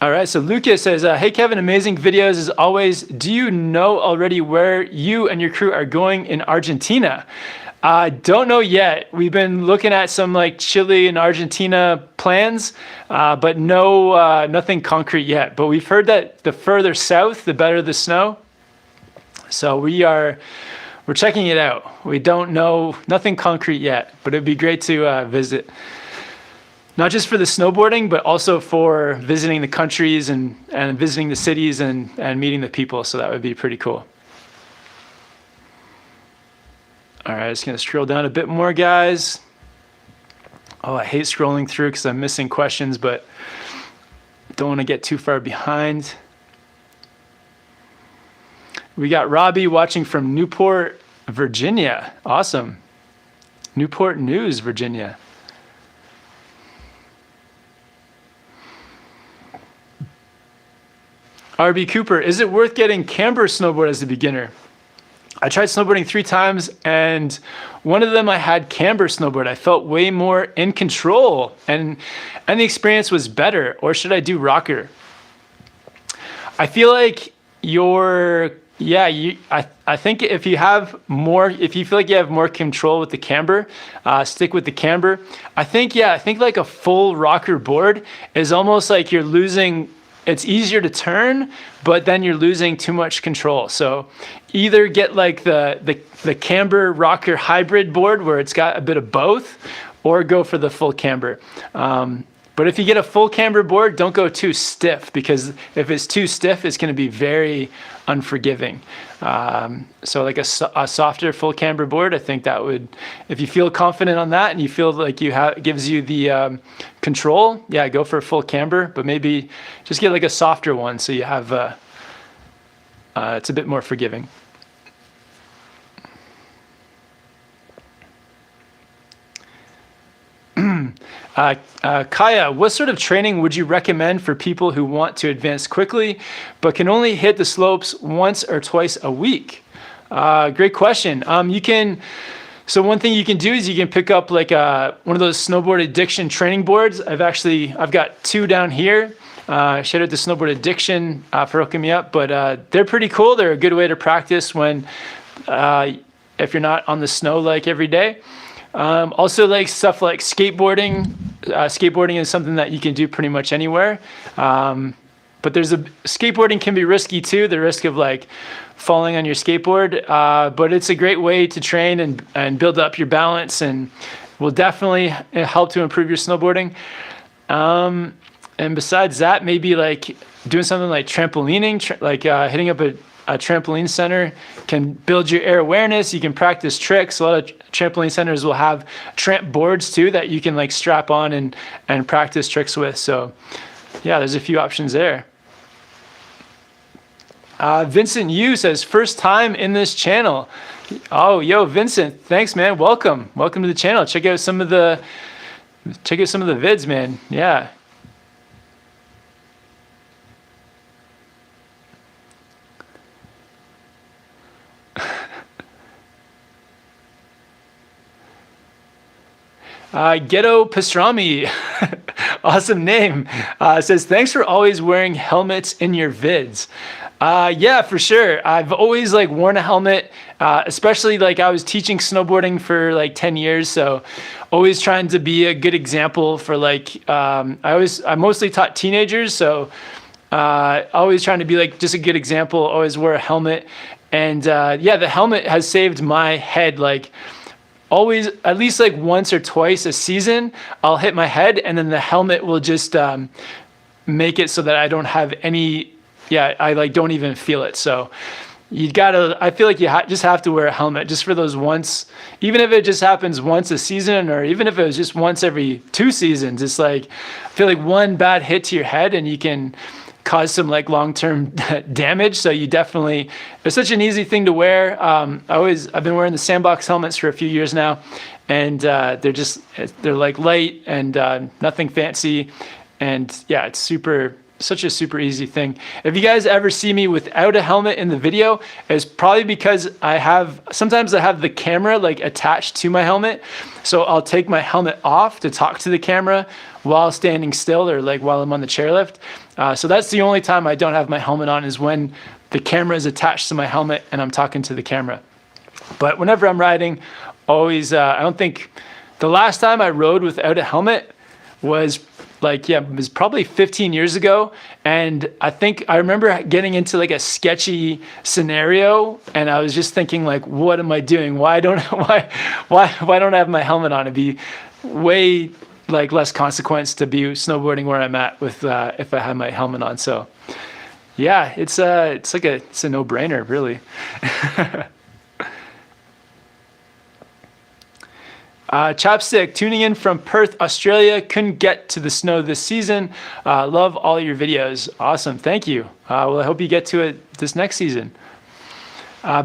All right, so Lucas says, hey Kevin, amazing videos as always. Do you know already where you and your crew are going in Argentina? I don't know yet. We've been looking at some like Chile and Argentina plans, but nothing concrete yet. But we've heard that the further south, the better the snow. So we're checking it out. We don't know, nothing concrete yet, but it'd be great to visit. Not just for the snowboarding, but also for visiting the countries and visiting the cities and meeting the people. So that would be pretty cool. All right, just gonna scroll down a bit more, guys. Oh, I hate scrolling through because I'm missing questions, but don't want to get too far behind. We got Robbie watching from Newport, Virginia. Awesome. Newport News, Virginia. RB Cooper, is it worth getting camber snowboard as a beginner? I tried snowboarding 3 times, and one of them I had camber snowboard. I felt way more in control, and the experience was better. Or should I do rocker? I feel like I think if you feel like you have more control with the camber, stick with the camber. I think like a full rocker board is almost like you're losing. It's easier to turn, but then you're losing too much control. So either get like the camber rocker hybrid board where it's got a bit of both, or go for the full camber. But if you get a full camber board, don't go too stiff, because if it's too stiff, it's going to be very unforgiving. So like a softer full camber board, I think that would, if you feel confident on that and you feel like it gives you the control, yeah, go for a full camber, but maybe just get like a softer one so you have, it's a bit more forgiving. Kaya, what sort of training would you recommend for people who want to advance quickly but can only hit the slopes once or twice a week? Great question. So one thing you can do is you can pick up like one of those Snowboard Addiction training boards. I've got 2 down here. Shout out to Snowboard Addiction for hooking me up, but they're pretty cool. They're a good way to practice when if you're not on the snow like every day. Also, like stuff like skateboarding. Skateboarding is something that you can do pretty much anywhere. But skateboarding can be risky too, the risk of like falling on your skateboard. But it's a great way to train and build up your balance, and will definitely help to improve your snowboarding. And besides that, maybe like doing something like trampolining, hitting up a trampoline center can build your air awareness. You can practice tricks. A lot of trampoline centers will have tramp boards too that you can like strap on and practice tricks with. So yeah, there's a few options there. Vincent Yu says, first time in this channel. Oh, yo, Vincent, thanks, man. Welcome to the channel. Check out some of the vids, man. Yeah. Ghetto Pastrami, awesome name, says, thanks for always wearing helmets in your vids. Yeah, for sure. I've always like worn a helmet, especially like I was teaching snowboarding for like 10 years. So always trying to be a good example for like, I mostly taught teenagers. So always trying to be like just a good example, always wear a helmet. And yeah, the helmet has saved my head. Like, always, at least like once or twice a season, I'll hit my head, and then the helmet will just make it so that I don't have any, I like don't even feel it. So I feel like you just have to wear a helmet just for those once, even if it just happens once a season, or even if it was just once every 2 seasons. It's like, I feel like one bad hit to your head and you can cause some like long-term damage. So it's such an easy thing to wear. I've been wearing the sandbox helmets for a few years now, and they're like light and nothing fancy. And yeah, it's such a super easy thing. If you guys ever see me without a helmet in the video, it's probably because sometimes I have the camera like attached to my helmet. So I'll take my helmet off to talk to the camera while standing still, or like while I'm on the chairlift. So that's the only time I don't have my helmet on, is when the camera is attached to my helmet and I'm talking to the camera. But whenever I'm riding, always, I don't think, the last time I rode without a helmet was it was probably 15 years ago. And I remember getting into like a sketchy scenario, and I was just thinking like, what am I doing? Why don't I have my helmet on? It'd be way like less consequence to be snowboarding where I'm at with if I had my helmet on. So yeah, it's a no-brainer, really. Chapstick, tuning in from Perth, Australia. Couldn't get to the snow this season. Love all your videos. Awesome, thank you. Well, I hope you get to it this next season.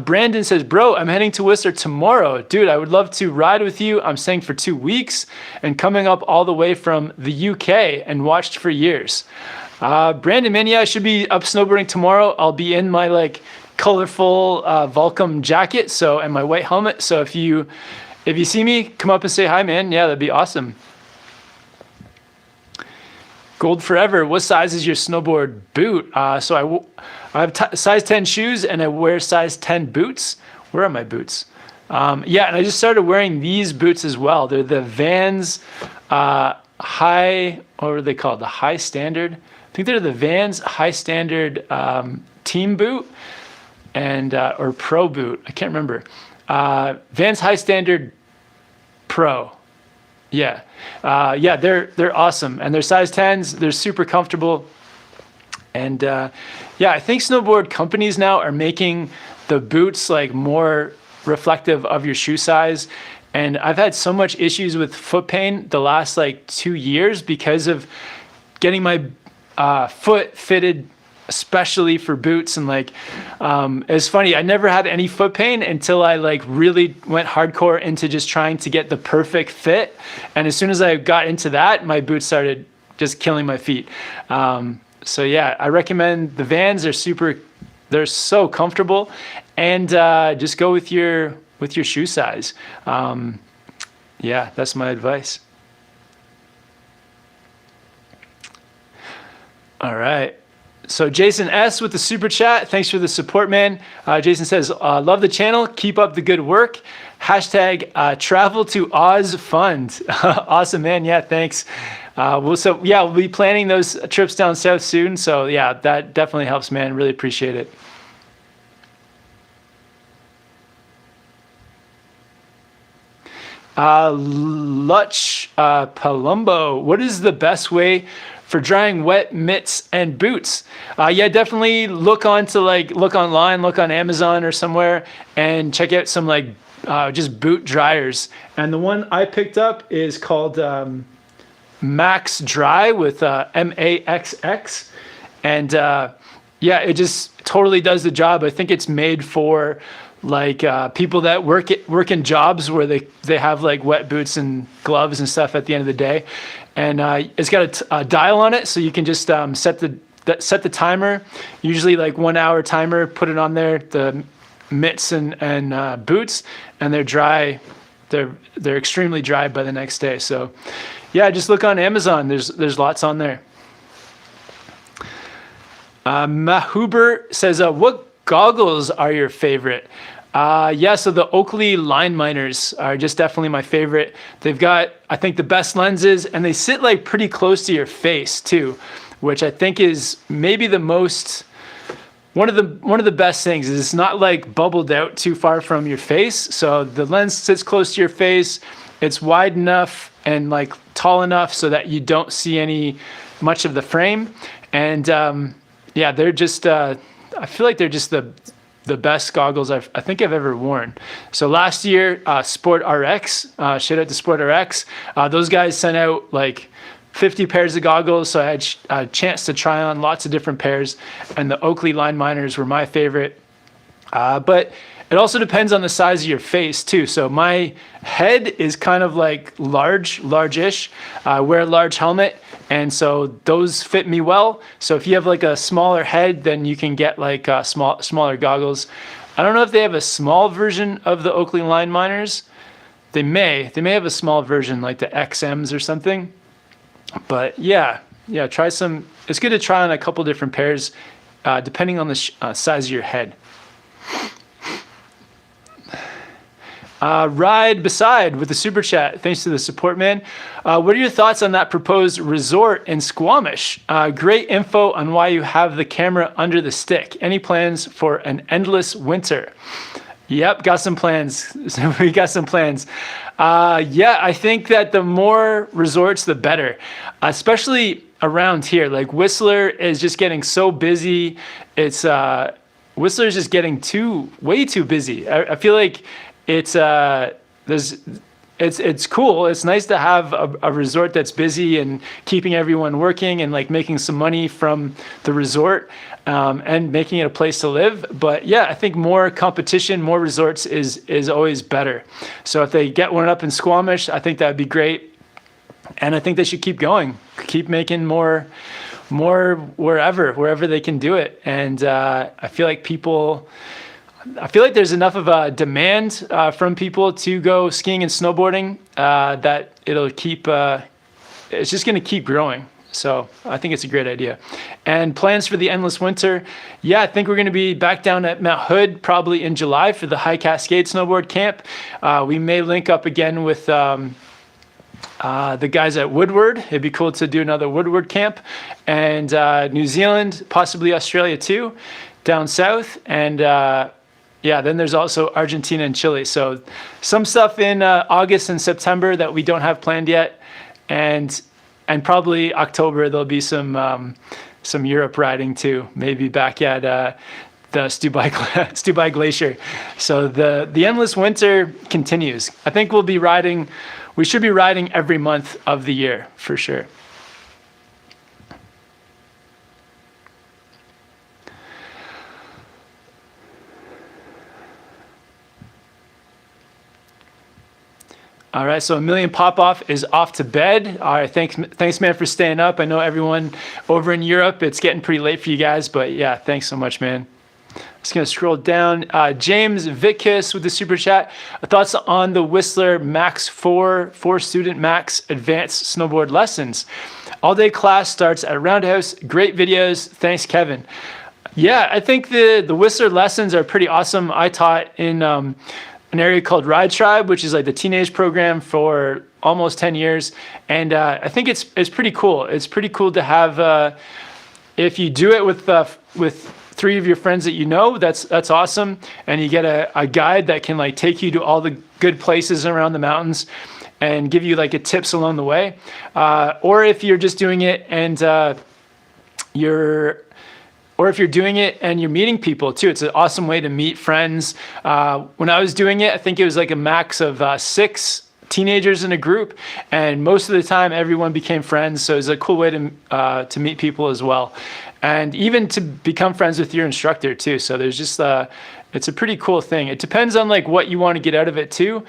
Brandon says, bro, I'm heading to Whistler tomorrow. Dude, I would love to ride with you. I'm staying for 2 weeks and coming up all the way from the UK and watched for years. Brandon, man, yeah, I should be up snowboarding tomorrow. I'll be in my like colorful Volcom jacket, and my white helmet. So if you see me, come up and say hi, man. Yeah, that'd be awesome. Gold Forever, what size is your snowboard boot? So I have size 10 shoes, and I wear size 10 boots. Where are my boots? Yeah, and I just started wearing these boots as well. They're the Vans high, what are they called? The High Standard. I think they're the Vans High Standard team boot and or pro boot. I can't remember. Vans High Standard Pro. Yeah. Yeah, they're awesome. And they're size 10s. They're super comfortable. And yeah, I think snowboard companies now are making the boots like more reflective of your shoe size. And I've had so much issues with foot pain the last like 2 years because of getting my foot fitted especially for boots. And like it's funny, I never had any foot pain until I like really went hardcore into just trying to get the perfect fit. And as soon as I got into that, my boots started just killing my feet. So yeah, I recommend the Vans. They're so comfortable, and just go with your shoe size. Yeah, that's my advice. All right. So Jason S with the super chat. Thanks for the support, man. Jason says, love the channel. Keep up the good work. Hashtag travel to Oz Fund. Awesome, man. Yeah, thanks. We'll be planning those trips down south soon. So yeah, that definitely helps, man. Really appreciate it. Lutch Palumbo. What is the best way for drying wet mitts and boots? Yeah, definitely look online, look on Amazon or somewhere, and check out some like just boot dryers. And the one I picked up is called Max Dry with MAXX, and yeah, it just totally does the job. I think it's made for like people that work in jobs where they have like wet boots and gloves and stuff at the end of the day. And it's got a dial on it, so you can just set the timer, usually like 1 hour timer, put it on there, the mitts and boots, and they're dry. They're extremely dry by the next day. So yeah, just look on Amazon. There's lots on there. Mahuber says, what goggles are your favorite? Yeah, so the Oakley Line Miners are just definitely my favorite. They've got, I think, the best lenses, and they sit like pretty close to your face too, which I think is maybe one of the best things. Is it's not like bubbled out too far from your face, so the lens sits close to your face. It's wide enough and like tall enough so that you don't see much of the frame. And yeah, they're just I feel like they're just the best goggles I think I've ever worn. So last year, Sport RX, shout out to Sport RX, those guys sent out like 50 pairs of goggles, so I had a chance to try on lots of different pairs, and the Oakley Line Miners were my favorite. But it also depends on the size of your face too. So my head is kind of like large-ish. I wear a large helmet, and so those fit me well. So if you have like a smaller head, then you can get like smaller goggles. I don't know if they have a small version of the Oakley Line Miners. They may have a small version like the XMs or something. But yeah, try some. It's good to try on a couple different pairs, depending on the size of your head. Ride Beside with the super chat. Thanks to the support, man. What are your thoughts on that proposed resort in Squamish? Great info on why you have the camera under the stick. Any plans for an endless winter? Yep, got some plans. We got some plans. Yeah, I think that the more resorts, the better, especially around here. Like Whistler is just getting so busy. Whistler is just getting way too busy. I feel like it's cool. It's nice to have a resort that's busy and keeping everyone working and like making some money from the resort, and making it a place to live. But yeah, I think more competition, more resorts is always better. So if they get one up in Squamish, I think that'd be great. And I think they should keep going, keep making more wherever they can do it. And I feel like there's enough of a demand from people to go skiing and snowboarding that it's just going to keep growing. So I think it's a great idea. And plans for the endless winter. Yeah, I think we're going to be back down at Mount Hood probably in July for the High Cascade snowboard camp. We may link up again with the guys at Woodward. It'd be cool to do another Woodward camp. And New Zealand, possibly Australia too, down south. And yeah, then there's also Argentina and Chile. So some stuff in August and September that we don't have planned yet, and probably October there'll be some Europe riding too. Maybe back at the Stubai Glacier. So the endless winter continues. I think we should be riding every month of the year for sure. All right, so Million Popoff is off to bed. All right, thanks, man, for staying up. I know everyone over in Europe, it's getting pretty late for you guys, but yeah, thanks so much, man. Just gonna scroll down. James Vickis with the super chat. Thoughts on the Whistler Max 4 student max advanced snowboard lessons. All day class starts at Roundhouse. Great videos. Thanks, Kevin. Yeah, I think the Whistler lessons are pretty awesome. I taught in an area called Ride Tribe, which is like the teenage program for almost 10 years. And I think it's pretty cool. It's pretty cool to have, if you do it with 3 of your friends that you know, that's awesome. And you get a guide that can like take you to all the good places around the mountains and give you like a tips along the way. Or if you're just doing it and or if you're doing it and you're meeting people too, it's an awesome way to meet friends. When I was doing it, I think it was like a max of 6 teenagers in a group, and most of the time everyone became friends. So it's a cool way to meet people as well, and even to become friends with your instructor too. So there's just it's a pretty cool thing. It depends on like what you want to get out of it too.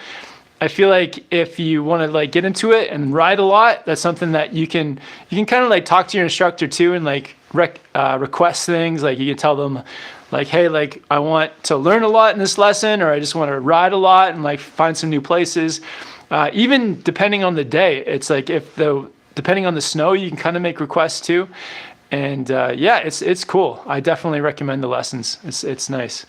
I feel like if you want to like get into it and ride a lot, that's something that you can kind of like talk to your instructor too, and like request things. Like you can tell them like, hey, like I want to learn a lot in this lesson, or I just want to ride a lot and like find some new places. Even depending on the day, it's like depending on the snow, you can kind of make requests too. And yeah, it's cool. I definitely recommend the lessons. It's nice.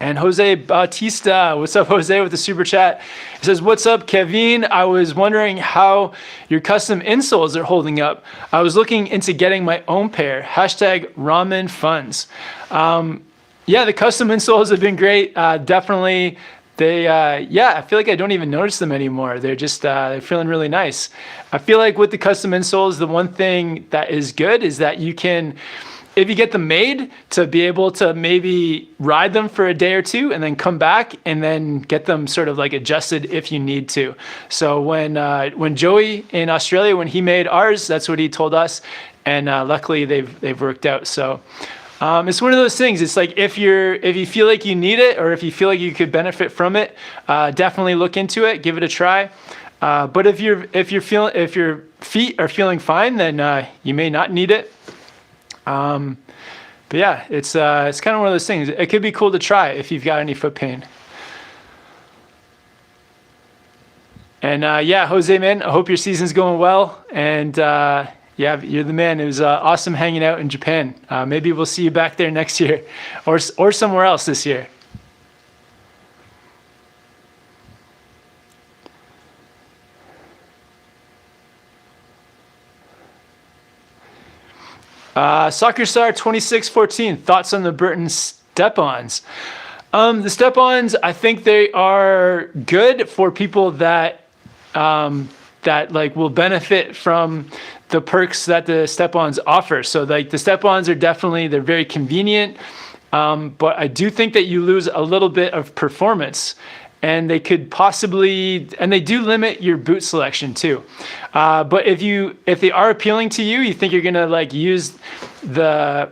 And Jose Bautista, what's up, Jose, with the super chat? He says, what's up, Kevin? I was wondering how your custom insoles are holding up. I was looking into getting my own pair. Hashtag ramen funds. Yeah, the custom insoles have been great. Definitely. I feel like I don't even notice them anymore. They're just, they're feeling really nice. I feel like with the custom insoles, the one thing that is good is that you can, if you get them made, to be able to maybe ride them for a day or two and then come back and then get them sort of like adjusted if you need to. So when Joey in Australia, when he made ours, that's what he told us. And luckily they've worked out. So it's one of those things. It's like if you feel like you need it, or if you feel like you could benefit from it, definitely look into it, give it a try. But if your feet are feeling fine, then you may not need it. But yeah, it's kind of one of those things. It could be cool to try if you've got any foot pain. And yeah, Jose, man, I hope your season's going well. And yeah, you're the man. It was awesome hanging out in Japan. Maybe we'll see you back there next year, or somewhere else this year. Soccer Star 2614, thoughts on the Burton step-ons? The step-ons, I think they are good for people that like will benefit from the perks that the step-ons offer. So like the step-ons are they're very convenient, but I do think that you lose a little bit of performance. And they could possibly, and they do limit your boot selection too. But if they are appealing to you, you think you're gonna like use the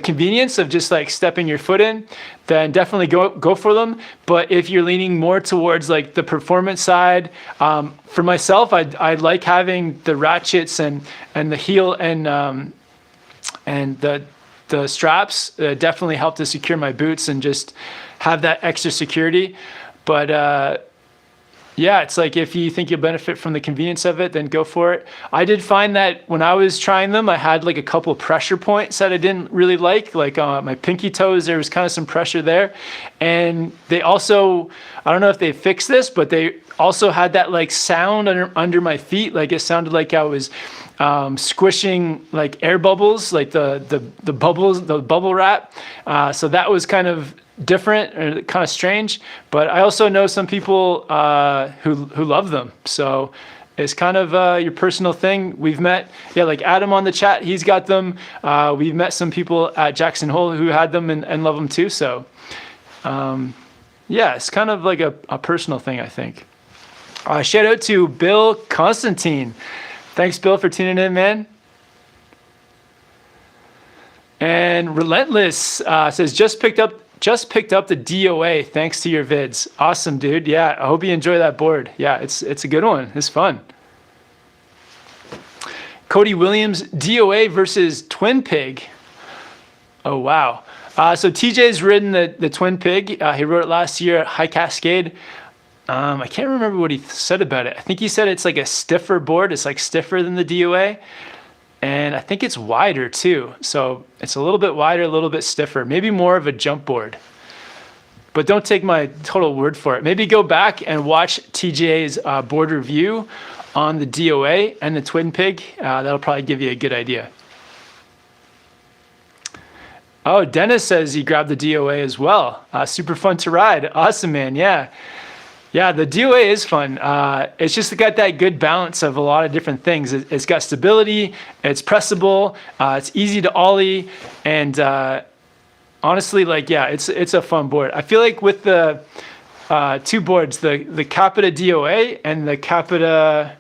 convenience of just like stepping your foot in, then definitely go for them. But if you're leaning more towards like the performance side, for myself, I like having the ratchets and the heel and the straps definitely help to secure my boots and just have that extra security. But yeah, it's like if you think you'll benefit from the convenience of it, then go for it. I did find that when I was trying them, I had like a couple pressure points that I didn't really like my pinky toes, there was kind of some pressure there. And they also, I don't know if they fixed this, but they also had that like sound under my feet. Like it sounded like I was squishing like air bubbles, like the bubbles, the bubble wrap. So that was kind of different and kind of strange. But I also know some people who love them. So it's kind of your personal thing. We've met, like Adam on the chat, he's got them. We've met some people at Jackson Hole who had them and love them too. So it's kind of like a personal thing, I think. Shout out to Bill Constantine. Thanks, Bill, for tuning in, man. And Relentless says, just picked up the DOA thanks to your vids. Awesome, dude. Yeah, I hope you enjoy that board. Yeah, it's a good one. It's fun. Cody Williams, DOA versus Twin Pig. Oh, wow. So TJ's ridden the Twin Pig. He rode it last year at High Cascade. I can't remember what he said about it. I think he said it's like a stiffer board. It's like stiffer than the DOA. And I think it's wider too. So it's a little bit wider, a little bit stiffer, maybe more of a jump board. But don't take my total word for it. Maybe go back and watch TJ's board review on the DOA and the Twin Pig. That'll probably give you a good idea. Oh, Dennis says he grabbed the DOA as well. Super fun to ride. Awesome, man. Yeah. Yeah, the DOA is fun. It's just got that good balance of a lot of different things. It's got stability, it's pressable, it's easy to ollie, and honestly, it's a fun board. I feel like with the two boards, the Capita DOA and the Capita,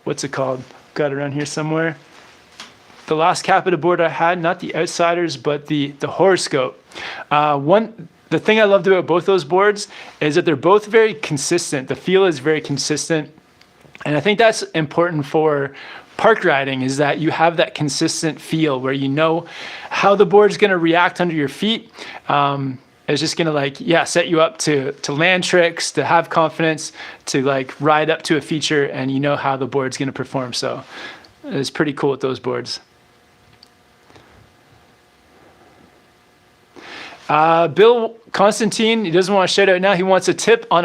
what's it called? Got it around here somewhere. The last Capita board I had, not the Outsiders, but the Horoscope. The thing I loved about both those boards is that they're both very consistent. The feel is very consistent. And I think that's important for park riding, is that you have that consistent feel where you know how the board's going to react under your feet. It's just going to set you up to land tricks, to have confidence, to ride up to a feature, and you know how the board's going to perform. So it's pretty cool with those boards. Bill Constantine, he doesn't want to shout out now. He wants a tip on a